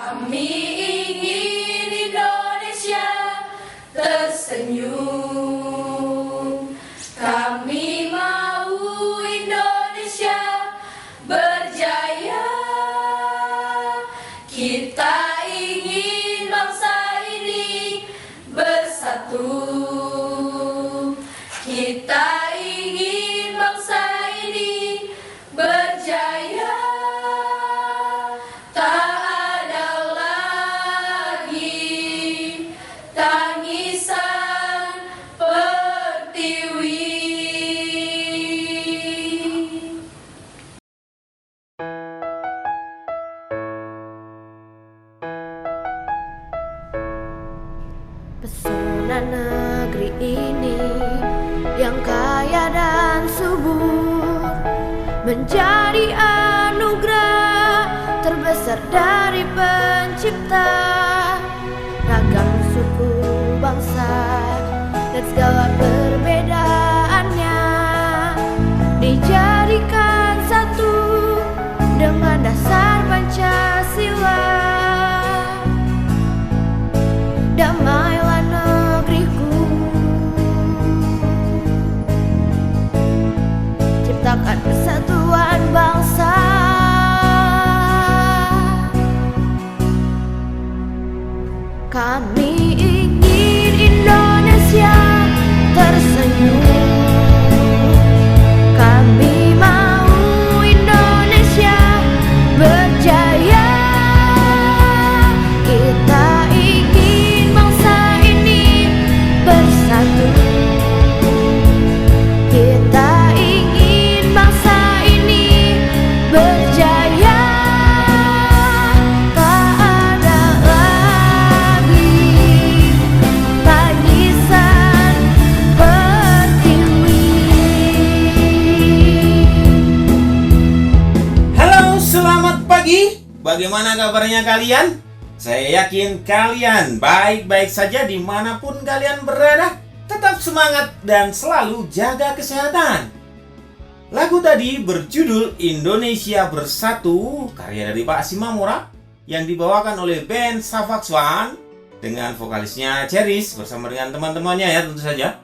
Kami ingin Indonesia tersenyum. Kami mau Indonesia berjaya. Kita ingin bangsa ini bersatu. Kita ingin bangsa ini berjaya. Tak ada lagi tangisan pertiwi. Pesona negeri ini yang kaya dan subur menjadi anugerah terbesar dari pencipta. Ragam suku bangsa dan segala perbedaannya dijadikan satu dengan dasar Pancasila. Damailah negeriku, ciptakan persatuan bangsa. Kami ingin Indonesia tersenyum. Kami mau Indonesia berjaya. Kita ingin bangsa ini bersatu. Kita ingin bangsa ini berjaya. Tak ada lagi tangisan pertiwi. Halo, selamat pagi. Bagaimana kabarnya kalian? Saya yakin kalian baik-baik saja dimanapun kalian berada. Tetap semangat dan selalu jaga kesehatan. Lagu tadi berjudul Indonesia Bersatu, karya dari Pak Simamora, yang dibawakan oleh band Safax One dengan vokalisnya Cheris bersama dengan teman-temannya ya tentu saja.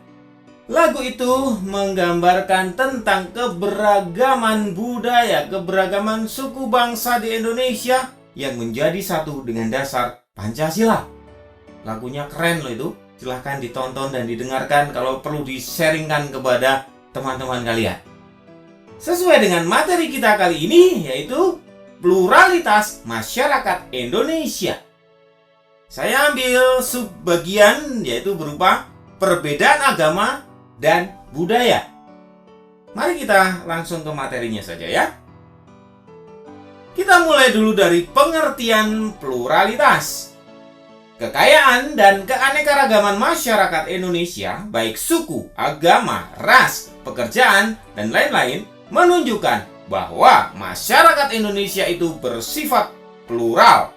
Lagu itu menggambarkan tentang keberagaman budaya, keberagaman suku bangsa di Indonesia yang menjadi satu dengan dasar Pancasila. Lagunya keren loh itu. Silahkan ditonton dan didengarkan, kalau perlu di-sharingkan kepada teman-teman kalian. Sesuai dengan materi kita kali ini, yaitu pluralitas masyarakat Indonesia. Saya ambil subbagian, yaitu berupa perbedaan agama dan budaya. Mari kita langsung ke materinya saja ya. Kita mulai dulu dari pengertian pluralitas. Kekayaan dan keanekaragaman masyarakat Indonesia, baik suku, agama, ras, pekerjaan, dan lain-lain, menunjukkan bahwa masyarakat Indonesia itu bersifat plural.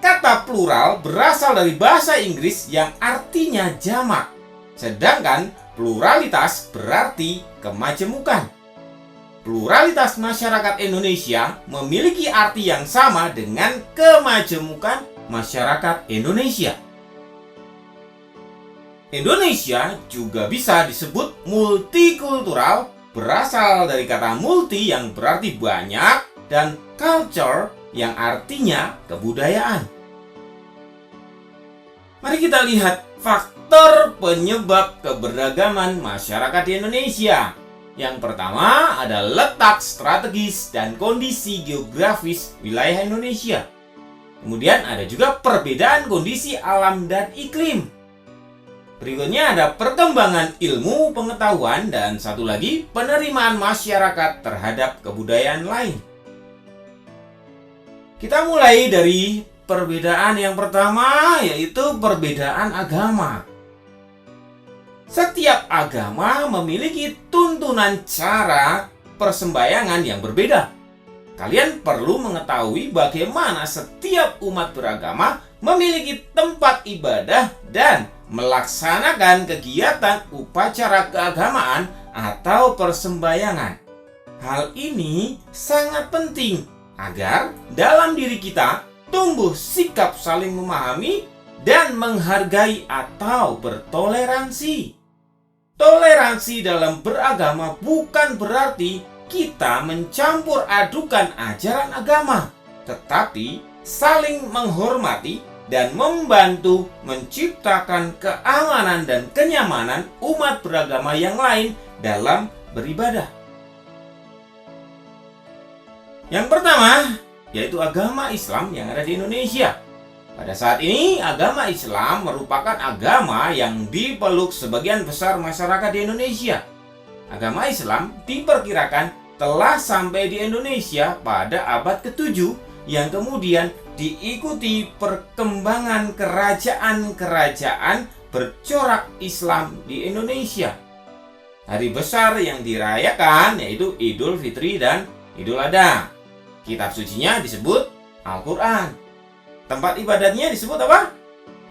Kata plural berasal dari bahasa Inggris yang artinya jamak, sedangkan pluralitas berarti kemajemukan. Pluralitas masyarakat Indonesia memiliki arti yang sama dengan kemajemukan masyarakat Indonesia. Indonesia juga bisa disebut multikultural, berasal dari kata multi yang berarti banyak dan culture yang artinya kebudayaan. Mari kita lihat faktor penyebab keberagaman masyarakat di Indonesia. Yang pertama ada letak strategis dan kondisi geografis wilayah Indonesia. Kemudian ada juga perbedaan kondisi alam dan iklim. Berikutnya ada perkembangan ilmu pengetahuan dan satu lagi penerimaan masyarakat terhadap kebudayaan lain. Kita mulai dari perbedaan yang pertama, yaitu perbedaan agama. Setiap agama memiliki tuntunan cara persembahyangan yang berbeda. Kalian perlu mengetahui bagaimana setiap umat beragama memiliki tempat ibadah dan melaksanakan kegiatan upacara keagamaan atau persembahyangan. Hal ini sangat penting agar dalam diri kita tumbuh sikap saling memahami dan menghargai atau bertoleransi. Toleransi dalam beragama bukan berarti kita mencampur adukan ajaran agama, tetapi saling menghormati dan membantu menciptakan keamanan dan kenyamanan umat beragama yang lain dalam beribadah. Yang pertama, yaitu agama Islam yang ada di Indonesia. Pada saat ini, agama Islam merupakan agama yang dipeluk sebagian besar masyarakat di Indonesia. Agama Islam diperkirakan telah sampai di Indonesia pada abad ke-7 yang kemudian diikuti perkembangan kerajaan-kerajaan bercorak Islam di Indonesia. Hari besar yang dirayakan yaitu Idul Fitri dan Idul Adha. Kitab sucinya disebut Al-Quran. Tempat ibadatnya disebut apa?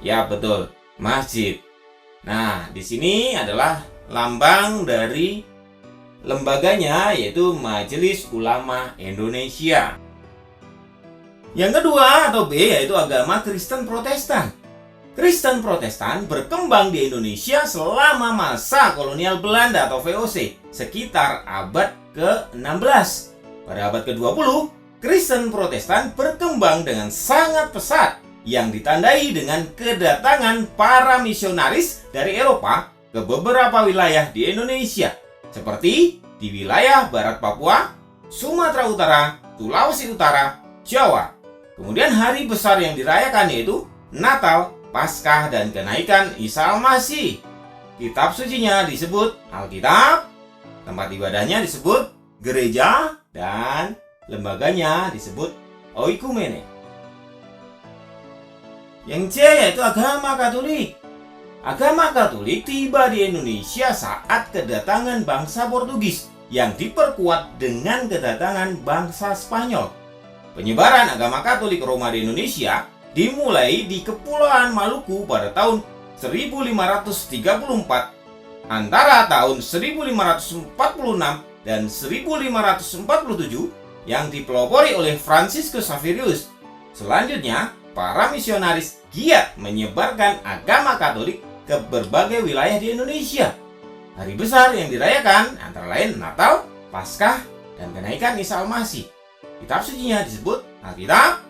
Ya betul, masjid. Nah, di sini adalah lambang dari lembaganya yaitu Majelis Ulama Indonesia. Yang kedua atau B yaitu agama Kristen Protestan. Kristen Protestan berkembang di Indonesia selama masa kolonial Belanda atau VOC sekitar abad ke-16. Pada abad ke-20, Kristen Protestan berkembang dengan sangat pesat yang ditandai dengan kedatangan para misionaris dari Eropa ke beberapa wilayah di Indonesia seperti di wilayah Barat Papua, Sumatera Utara, Sulawesi Utara, Jawa. Kemudian hari besar yang dirayakan yaitu Natal, Paskah, dan kenaikan Isa Al-Masih. Kitab sucinya disebut Alkitab, tempat ibadahnya disebut gereja, dan lembaganya disebut Oikumene. Yang C yaitu agama Katolik. Agama Katolik tiba di Indonesia saat kedatangan bangsa Portugis yang diperkuat dengan kedatangan bangsa Spanyol. Penyebaran agama Katolik Roma di Indonesia dimulai di Kepulauan Maluku pada tahun 1534. Antara tahun 1546 dan 1547 yang dipelopori oleh Franciscus Xaverius. Selanjutnya, para misionaris giat menyebarkan agama Katolik ke berbagai wilayah di Indonesia. Hari besar yang dirayakan antara lain Natal, Paskah, dan kenaikan Isa Al-Masih. Kitab sucinya disebut Alkitab,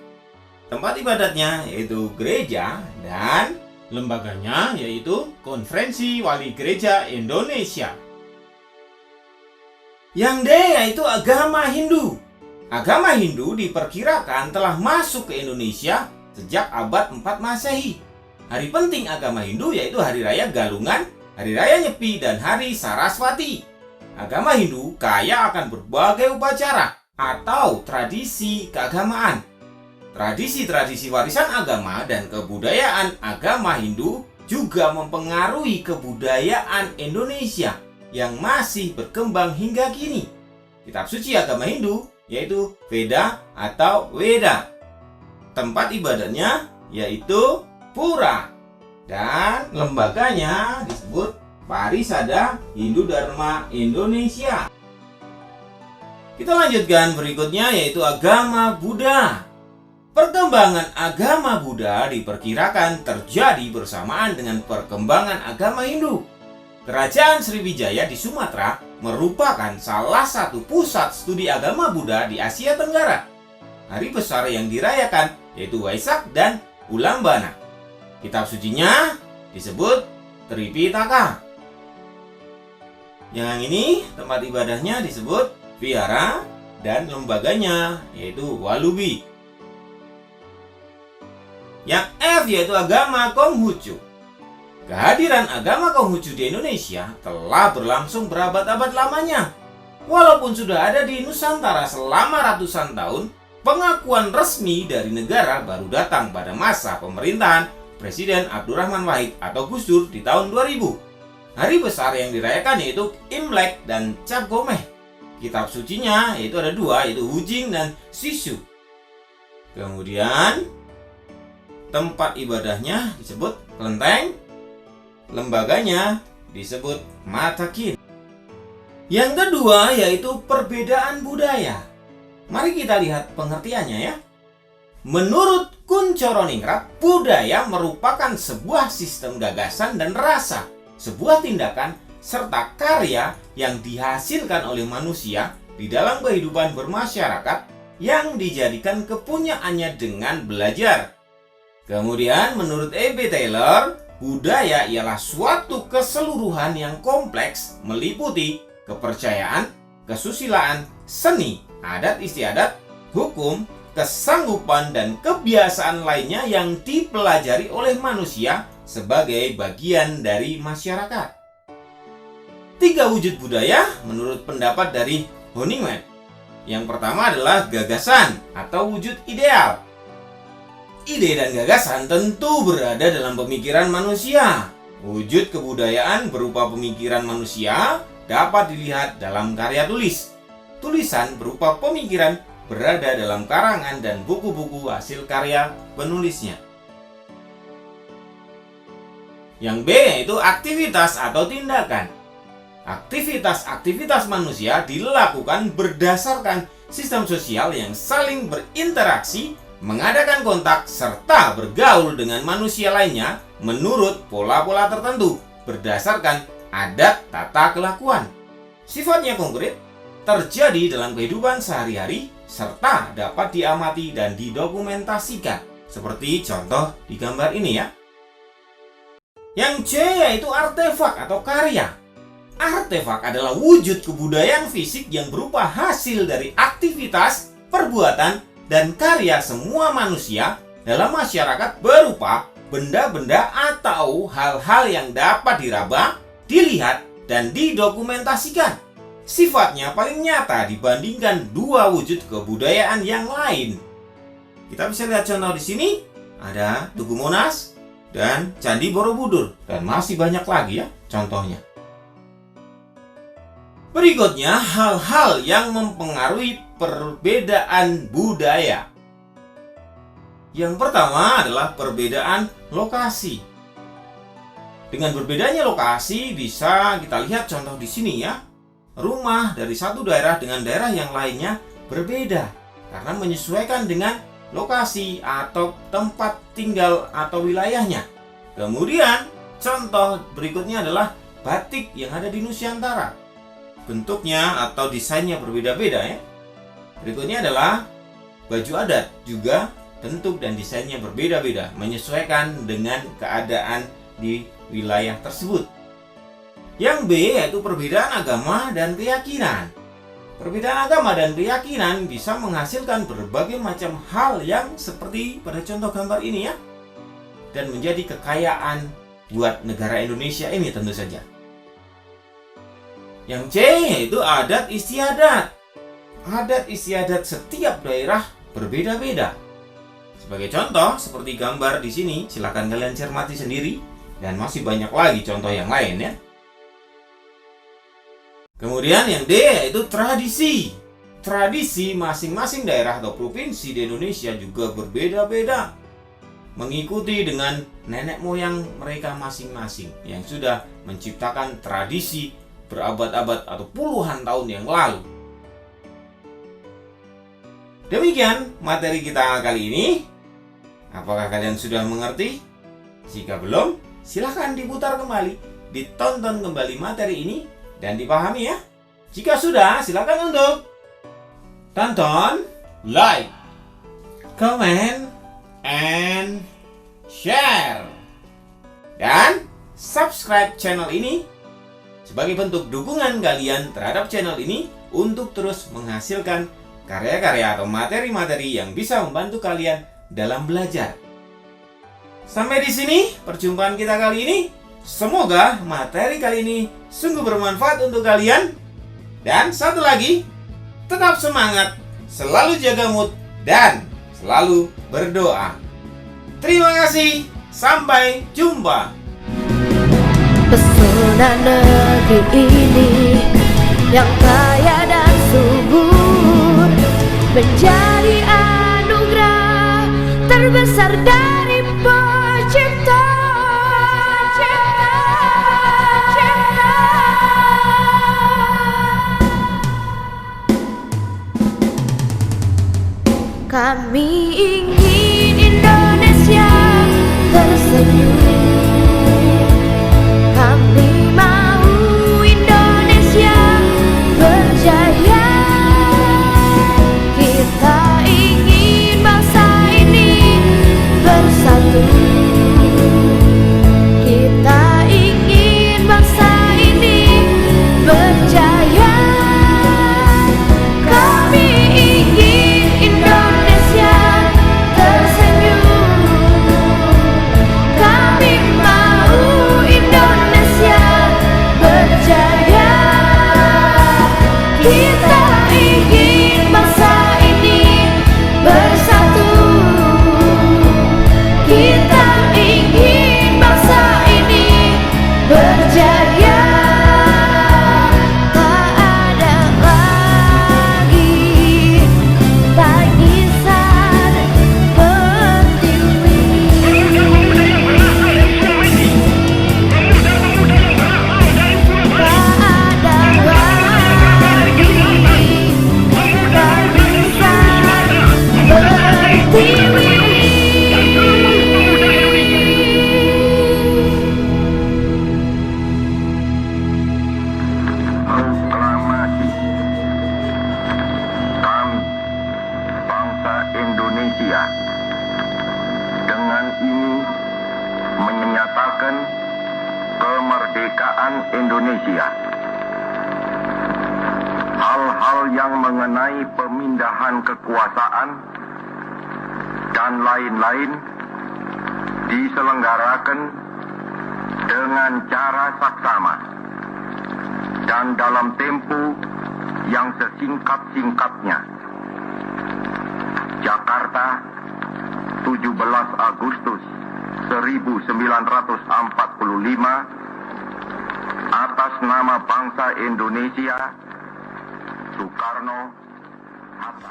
tempat ibadatnya yaitu gereja, dan lembaganya yaitu Konferensi Wali Gereja Indonesia. Yang D yaitu agama Hindu. Agama Hindu diperkirakan telah masuk ke Indonesia sejak abad 4 Masehi. Hari penting agama Hindu yaitu Hari Raya Galungan, Hari Raya Nyepi, dan Hari Saraswati. Agama Hindu kaya akan berbagai upacara atau tradisi keagamaan. Tradisi-tradisi warisan agama dan kebudayaan agama Hindu juga mempengaruhi kebudayaan Indonesia yang masih berkembang hingga kini. Kitab suci agama Hindu yaitu Veda atau Weda. Tempat ibadahnya yaitu Pura, dan lembaganya disebut Parisada Hindu Dharma Indonesia. Kita lanjutkan berikutnya yaitu agama Buddha. Perkembangan agama Buddha diperkirakan terjadi bersamaan dengan perkembangan agama Hindu. Kerajaan Sriwijaya di Sumatera merupakan salah satu pusat studi agama Buddha di Asia Tenggara. Hari besar yang dirayakan yaitu Waisak dan Ulambana. Kitab sucinya disebut Tripitaka. Yang ini tempat ibadahnya disebut Vihara, dan lembaganya yaitu Walubi. Yang F yaitu agama Konghucu. Kehadiran agama Konghucu di Indonesia telah berlangsung berabad-abad lamanya. Walaupun sudah ada di Nusantara selama ratusan tahun, pengakuan resmi dari negara baru datang pada masa pemerintahan Presiden Abdurrahman Wahid atau Gus Dur di tahun 2000. Hari besar yang dirayakan yaitu Imlek dan Cap Gomeh. Kitab sucinya yaitu ada dua, yaitu Hujing dan Sisu. Kemudian tempat ibadahnya disebut Kelenteng, lembaganya disebut Matakin. Yang kedua yaitu perbedaan budaya. Mari kita lihat pengertiannya ya. Menurut Kuncoroningrat, budaya merupakan sebuah sistem gagasan dan rasa, sebuah tindakan serta karya yang dihasilkan oleh manusia di dalam kehidupan bermasyarakat yang dijadikan kepunyaannya dengan belajar. Kemudian menurut E.B. Taylor, budaya ialah suatu keseluruhan yang kompleks meliputi kepercayaan, kesusilaan, seni, adat istiadat, hukum, kesanggupan, dan kebiasaan lainnya yang dipelajari oleh manusia sebagai bagian dari masyarakat. 3 wujud budaya menurut pendapat dari Honeywell. Yang pertama adalah gagasan atau wujud ideal. Ide dan gagasan tentu berada dalam pemikiran manusia. Wujud kebudayaan berupa pemikiran manusia dapat dilihat dalam karya tulis. Tulisan berupa pemikiran berada dalam karangan dan buku-buku hasil karya penulisnya. Yang B yaitu aktivitas atau tindakan. Aktivitas-aktivitas manusia dilakukan berdasarkan sistem sosial yang saling berinteraksi, mengadakan kontak, serta bergaul dengan manusia lainnya menurut pola-pola tertentu berdasarkan adat tata kelakuan. Sifatnya konkret, terjadi dalam kehidupan sehari-hari, serta dapat diamati dan didokumentasikan. Seperti contoh di gambar ini ya. Yang C yaitu artefak atau karya. Artefak adalah wujud kebudayaan fisik yang berupa hasil dari aktivitas, perbuatan, dan karya semua manusia dalam masyarakat berupa benda-benda atau hal-hal yang dapat diraba, dilihat, dan didokumentasikan. Sifatnya paling nyata dibandingkan 2 wujud kebudayaan yang lain. Kita bisa lihat contoh di sini, ada Tugu Monas dan Candi Borobudur, dan masih banyak lagi ya contohnya. Berikutnya, hal-hal yang mempengaruhi perbedaan budaya. Yang pertama adalah perbedaan lokasi. Dengan berbedanya lokasi bisa kita lihat contoh di sini ya. Rumah dari satu daerah dengan daerah yang lainnya berbeda karena menyesuaikan dengan lokasi atau tempat tinggal atau wilayahnya. Kemudian, contoh berikutnya adalah batik yang ada di Nusantara. Bentuknya atau desainnya berbeda-beda ya. Berikutnya adalah baju adat, juga bentuk dan desainnya berbeda-beda menyesuaikan dengan keadaan di wilayah tersebut. Yang B yaitu perbedaan agama dan keyakinan. Perbedaan agama dan keyakinan bisa menghasilkan berbagai macam hal yang seperti pada contoh gambar ini ya. Dan menjadi kekayaan buat negara Indonesia ini tentu saja. Yang C yaitu adat istiadat. Adat istiadat setiap daerah berbeda-beda. Sebagai contoh seperti gambar di sini, silakan kalian cermati sendiri dan masih banyak lagi contoh yang lain ya. Kemudian yang D yaitu tradisi. Tradisi masing-masing daerah atau provinsi di Indonesia juga berbeda-beda. Mengikuti dengan nenek moyang mereka masing-masing yang sudah menciptakan tradisi berabad-abad atau puluhan tahun yang lalu. Demikian materi kita kali ini. Apakah kalian sudah mengerti? Jika belum, silahkan diputar kembali, ditonton kembali materi ini, dan dipahami ya. Jika sudah, silahkan untuk tonton, like, comment, and share. Dan subscribe channel ini sebagai bentuk dukungan kalian terhadap channel ini untuk terus menghasilkan karya-karya atau materi-materi yang bisa membantu kalian dalam belajar. Sampai di sini perjumpaan kita kali ini. Semoga materi kali ini sungguh bermanfaat untuk kalian. Dan satu lagi, tetap semangat, selalu jaga mood, dan selalu berdoa. Terima kasih, sampai jumpa. Pesona negeri ini yang kaya dan subur menjadi anugerah terbesar dari Pencipta. Kami ingin menyuarakan kemerdekaan Indonesia. Hal-hal yang mengenai pemindahan kekuasaan dan lain-lain diselenggarakan dengan cara saksama dan dalam tempo yang sesingkat-singkatnya. Jakarta, 17 Agustus 1945, atas nama bangsa Indonesia, Soekarno, Hatta.